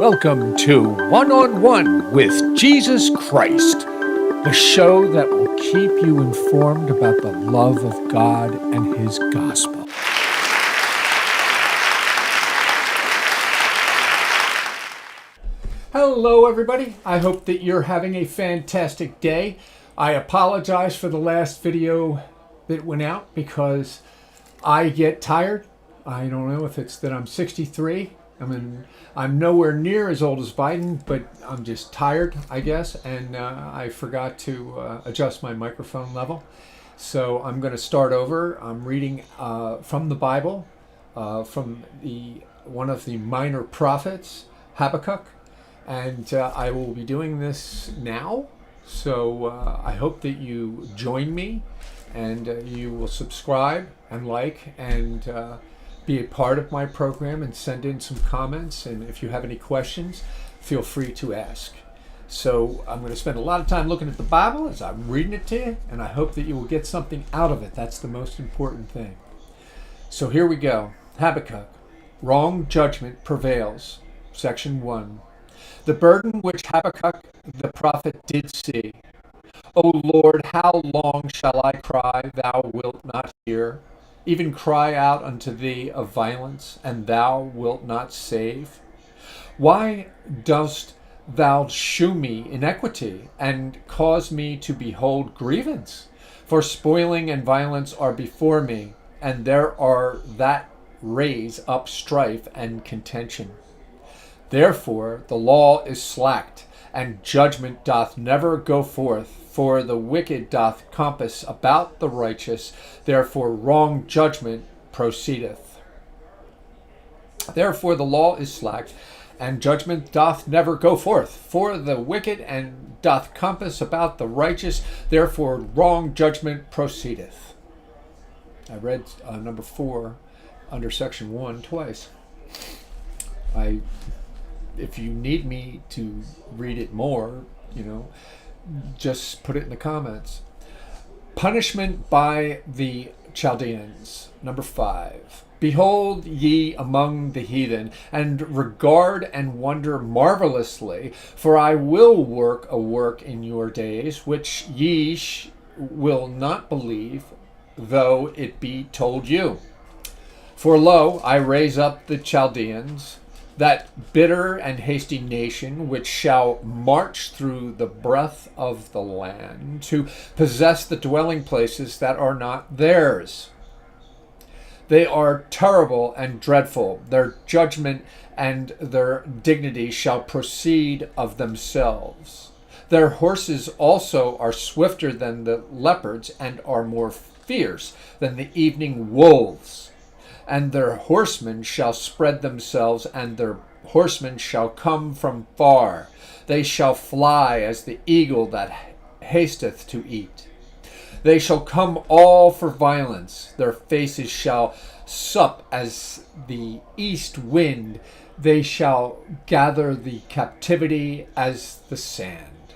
Welcome to One-on-One with Jesus Christ, the show that will keep you informed about the love of God and His gospel. Hello, everybody. I hope that you're having a fantastic day. I apologize for the last video that went out because I get tired. I don't know if it's that I'm 63. I'm nowhere near as old as Biden, but I'm just tired, I guess, and I forgot to adjust my microphone level. So I'm going to start over. I'm reading from the Bible, from one of the minor prophets, Habakkuk, and I will be doing this now. So I hope that you join me, and you will subscribe and like and be a part of my program and send in some comments. And if you have any questions, feel free to ask. So I'm going to spend a lot of time looking at the Bible as I'm reading it to you, and I hope that you will get something out of it. That's the most important thing. So here we go. Habakkuk. Wrong judgment prevails. Section 1. The burden which Habakkuk the prophet did see. O Lord, how long shall I cry, thou wilt not hear? Even cry out unto thee of violence, and thou wilt not save? Why dost thou shew me iniquity, and cause me to behold grievance? For spoiling and violence are before me, and there are that raise up strife and contention. Therefore the law is slacked, and judgment doth never go forth. For the wicked doth compass about the righteous, therefore wrong judgment proceedeth. Therefore the law is slacked, and judgment doth never go forth. For the wicked and doth compass about the righteous, therefore wrong judgment proceedeth. I read number 4 under section 1 twice. If you need me to read it more, just put it in the comments. Punishment by the Chaldeans. Number 5. Behold ye among the heathen, and regard and wonder marvelously, for I will work a work in your days, which ye will not believe, though it be told you. For lo, I raise up the Chaldeans, that bitter and hasty nation, which shall march through the breadth of the land, to possess the dwelling places that are not theirs. They are terrible and dreadful. Their judgment and their dignity shall proceed of themselves. Their horses also are swifter than the leopards, and are more fierce than the evening wolves. And their horsemen shall spread themselves, and their horsemen shall come from far. They shall fly as the eagle that hasteth to eat. They shall come all for violence. Their faces shall sup as the east wind. They shall gather the captivity as the sand.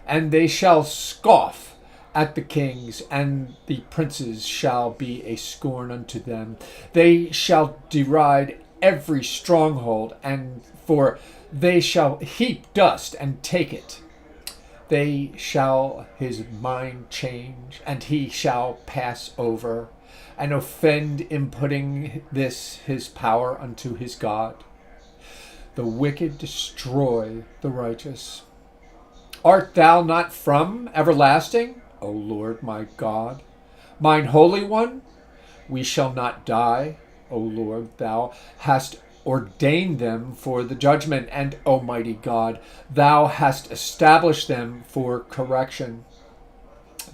And they shall scoff at the kings, and the princes shall be a scorn unto them. They shall deride every stronghold, for they shall heap dust and take it. They shall his mind change, and he shall pass over, and offend in putting this his power unto his God. The wicked destroy the righteous. Art thou not from everlasting, O Lord my God, mine Holy One? We shall not die, O Lord. Thou hast ordained them for the judgment, and Almighty God, thou hast established them for correction.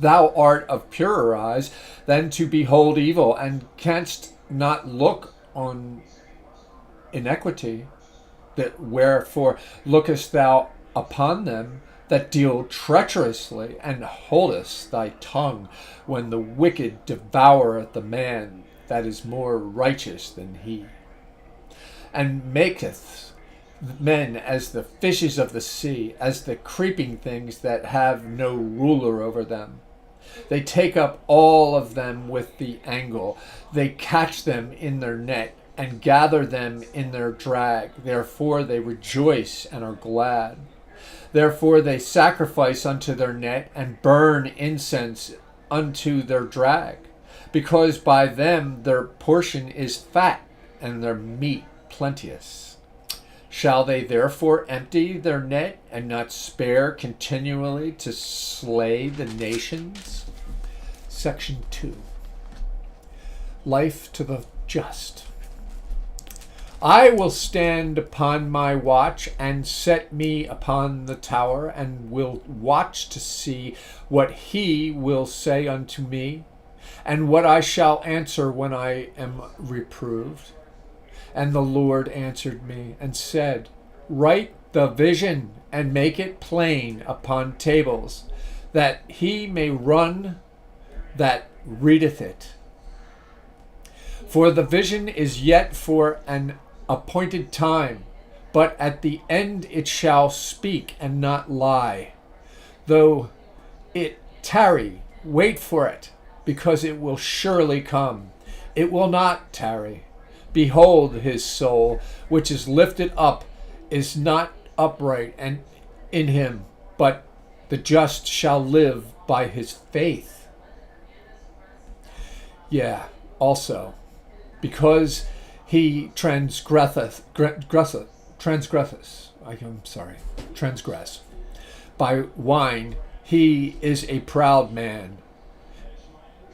Thou art of purer eyes than to behold evil, and canst not look on iniquity. Wherefore lookest thou upon them that deal treacherously, and holdest thy tongue when the wicked devoureth the man that is more righteous than he, and maketh men as the fishes of the sea, as the creeping things that have no ruler over them. They take up all of them with the angle. They catch them in their net, and gather them in their drag. Therefore they rejoice and are glad. Therefore they sacrifice unto their net and burn incense unto their drag, because by them their portion is fat and their meat plenteous. Shall they therefore empty their net and not spare continually to slay the nations? Section 2. Life to the just. I will stand upon my watch and set me upon the tower, and will watch to see what he will say unto me, and what I shall answer when I am reproved. And the Lord answered me and said, Write the vision and make it plain upon tables, that he may run that readeth it. For the vision is yet for an appointed time, but at the end it shall speak and not lie. Though it tarry, wait for it, because it will surely come. It will not tarry. Behold, his soul, which is lifted up, is not upright and in him, but the just shall live by his faith. Yeah, also, because he transgress by wine, he is a proud man.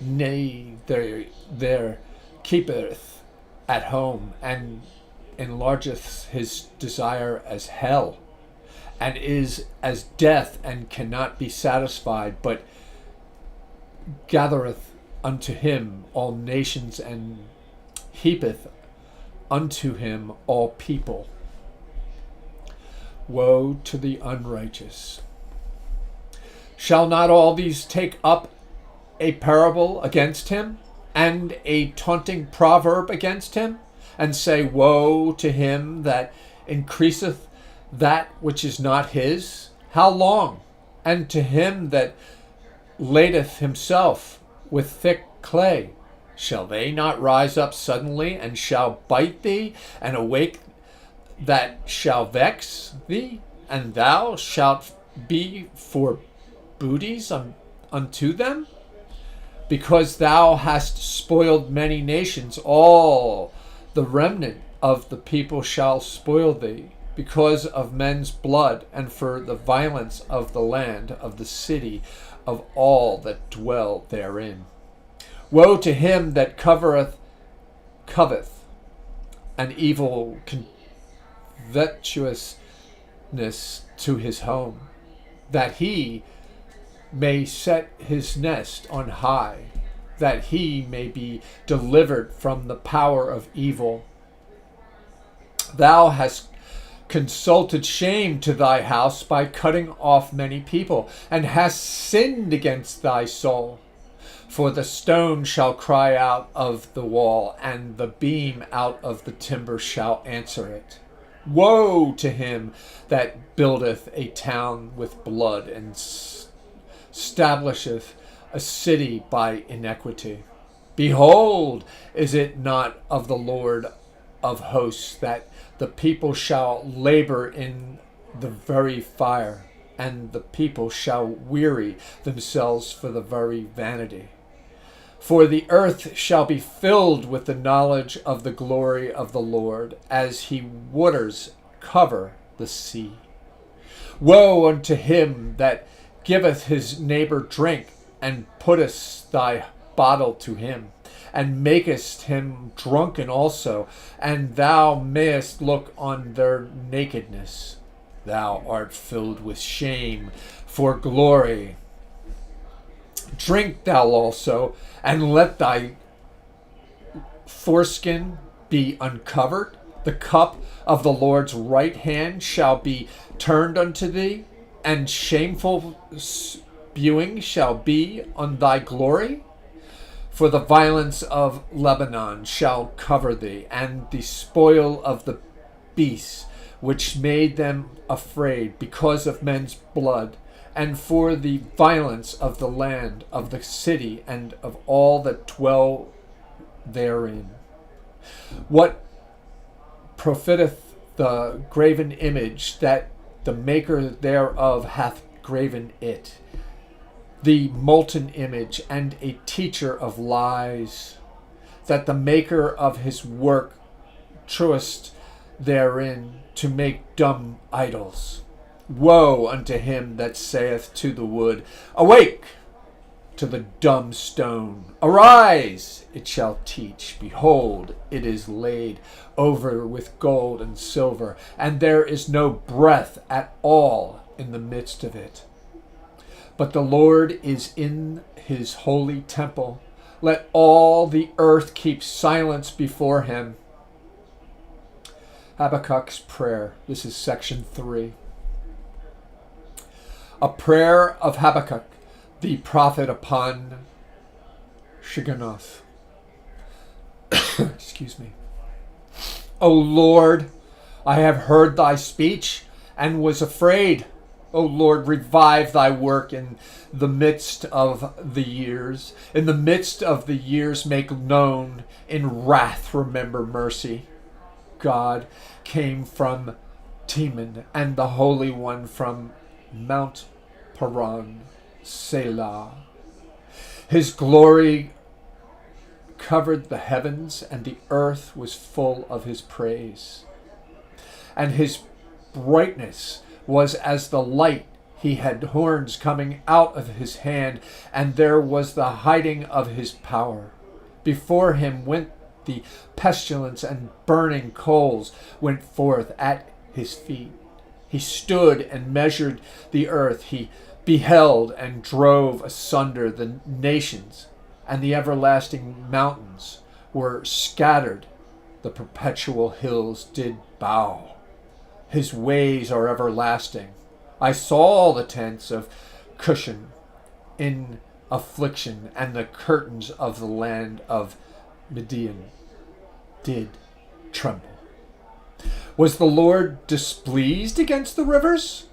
Nay, there keepeth at home, and enlargeth his desire as hell, and is as death, and cannot be satisfied, but gathereth unto him all nations, and heapeth unto him all people. Woe to the unrighteous! Shall not all these take up a parable against him, and a taunting proverb against him, and say, Woe to him that increaseth that which is not his? How long? And to him that ladeth himself with thick clay? Shall they not rise up suddenly, and shall bite thee, and awake that shall vex thee? And thou shalt be for booties unto them? Because thou hast spoiled many nations, all the remnant of the people shall spoil thee, because of men's blood, and for the violence of the land, of the city, of all that dwell therein. Woe to him that coveteth an evil covetousness to his home, that he may set his nest on high, that he may be delivered from the power of evil. Thou hast consulted shame to thy house by cutting off many people, and hast sinned against thy soul. For the stone shall cry out of the wall, and the beam out of the timber shall answer it. Woe to him that buildeth a town with blood, and establisheth a city by iniquity. Behold, is it not of the Lord of hosts that the people shall labor in the very fire, and the people shall weary themselves for the very vanity? For the earth shall be filled with the knowledge of the glory of the Lord, as he waters cover the sea. Woe unto him that giveth his neighbor drink, and puttest thy bottle to him, and makest him drunken also, and thou mayest look on their nakedness. Thou art filled with shame for glory. Drink thou also, and let thy foreskin be uncovered. The cup of the Lord's right hand shall be turned unto thee, and shameful spewing shall be on thy glory. For the violence of Lebanon shall cover thee, and the spoil of the beasts which made them afraid because of men's blood, and for the violence of the land, of the city, and of all that dwell therein. What profiteth the graven image, that the maker thereof hath graven it, the molten image, and a teacher of lies, that the maker of his work truest therein to make dumb idols. Woe unto him that saith to the wood, Awake! To the dumb stone, Arise! It shall teach. Behold, it is laid over with gold and silver, and there is no breath at all in the midst of it. But the Lord is in his holy temple. Let all the earth keep silence before him. Habakkuk's prayer. This is section 3. A prayer of Habakkuk, the prophet upon Shigionoth. Excuse me. O Lord, I have heard thy speech and was afraid. O Lord, revive thy work in the midst of the years. In the midst of the years make known. In wrath remember mercy. God came from Teman, and the Holy One from Mount Paran, Selah. His glory covered the heavens, and the earth was full of his praise. And his brightness was as the light. He had horns coming out of his hand, and there was the hiding of his power. Before him went the pestilence, and burning coals went forth at his feet. He stood and measured the earth. He beheld and drove asunder the nations, and the everlasting mountains were scattered. The perpetual hills did bow. His ways are everlasting. I saw the tents of Cushan in affliction, and the curtains of the land of Midian did tremble. Was the Lord displeased against the rivers?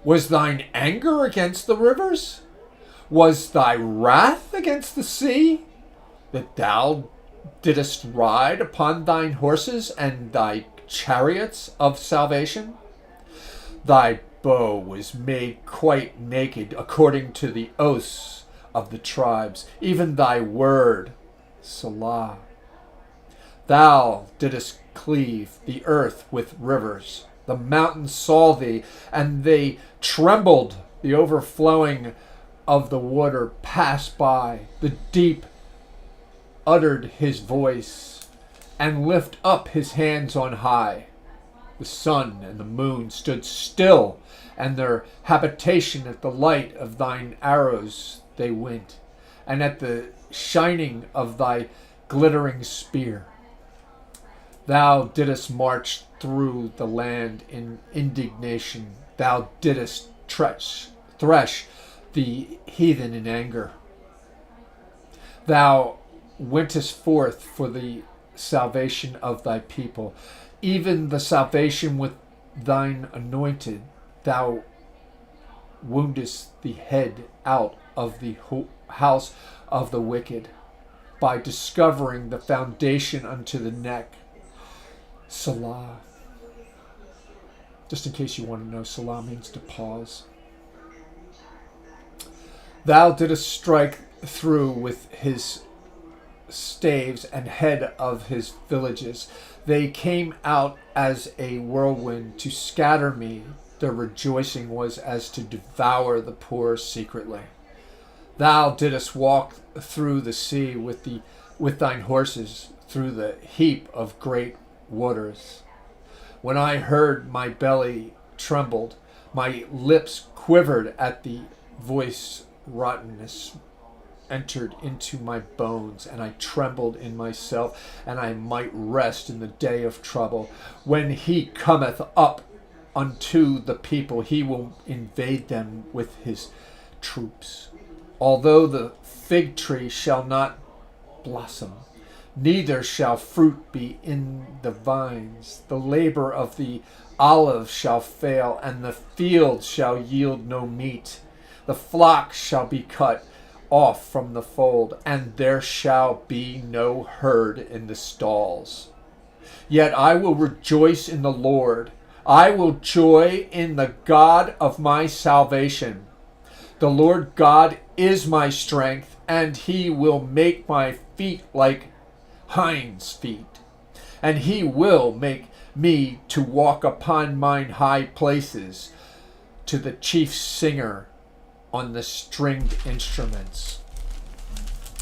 Was thine anger against the rivers? Was thy wrath against the sea, that thou didst ride upon thine horses and thy chariots of salvation? Thy bow was made quite naked according to the oaths of the tribes, even thy word, Selah. Thou didst cleave the earth with rivers. The mountains saw thee, and they trembled. The overflowing of the water passed by. The deep uttered his voice, and lift up his hands on high. The sun and the moon stood still, and their habitation at the light of thine arrows they went, and at the shining of thy glittering spear. Thou didst march through the land in indignation. Thou didst thresh the heathen in anger. Thou wentest forth for the salvation of thy people, even the salvation with thine anointed. Thou woundest the head out of the house of the wicked, by discovering the foundation unto the neck. Selah. Just in case you want to know, Selah means to pause. Thou didst strike through with his staves and head of his villages. They came out as a whirlwind to scatter me. Their rejoicing was as to devour the poor secretly. Thou didst walk through the sea with thine horses, through the heap of great waters. When I heard, my belly trembled, my lips quivered at the voice. Rottenness entered into my bones, and I trembled in myself, and I might rest in the day of trouble. When he cometh up unto the people, he will invade them with his troops. Although the fig tree shall not blossom, neither shall fruit be in the vines. The labor of the olive shall fail, and the field shall yield no meat. The flock shall be cut off from the fold, and there shall be no herd in the stalls. Yet I will rejoice in the Lord. I will joy in the God of my salvation. The Lord God is my strength, and he will make my feet like hinds' feet, and he will make me to walk upon mine high places, to the chief singer on the stringed instruments.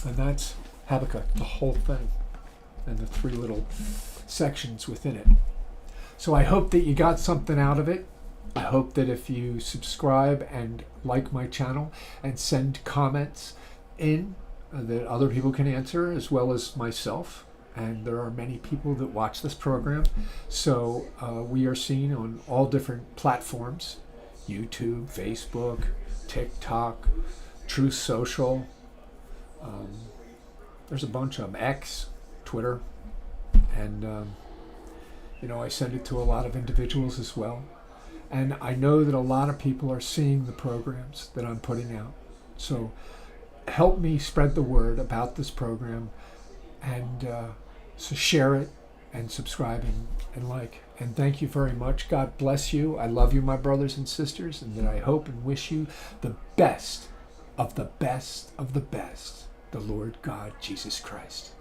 And that's Habakkuk, the whole thing, and the 3 little sections within it. So I hope that you got something out of it. I hope that if you subscribe and like my channel and send comments in that other people can answer, as well as myself. And there are many people that watch this program. So we are seen on all different platforms: YouTube, Facebook, TikTok, Truth Social. There's a bunch of them. X, Twitter. And, I send it to a lot of individuals as well. And I know that a lot of people are seeing the programs that I'm putting out. So help me spread the word about this program, and so share it and subscribe and like. And thank you very much. God bless you. I love you, my brothers and sisters, and that I hope and wish you the best of the best of the best, the Lord God Jesus Christ.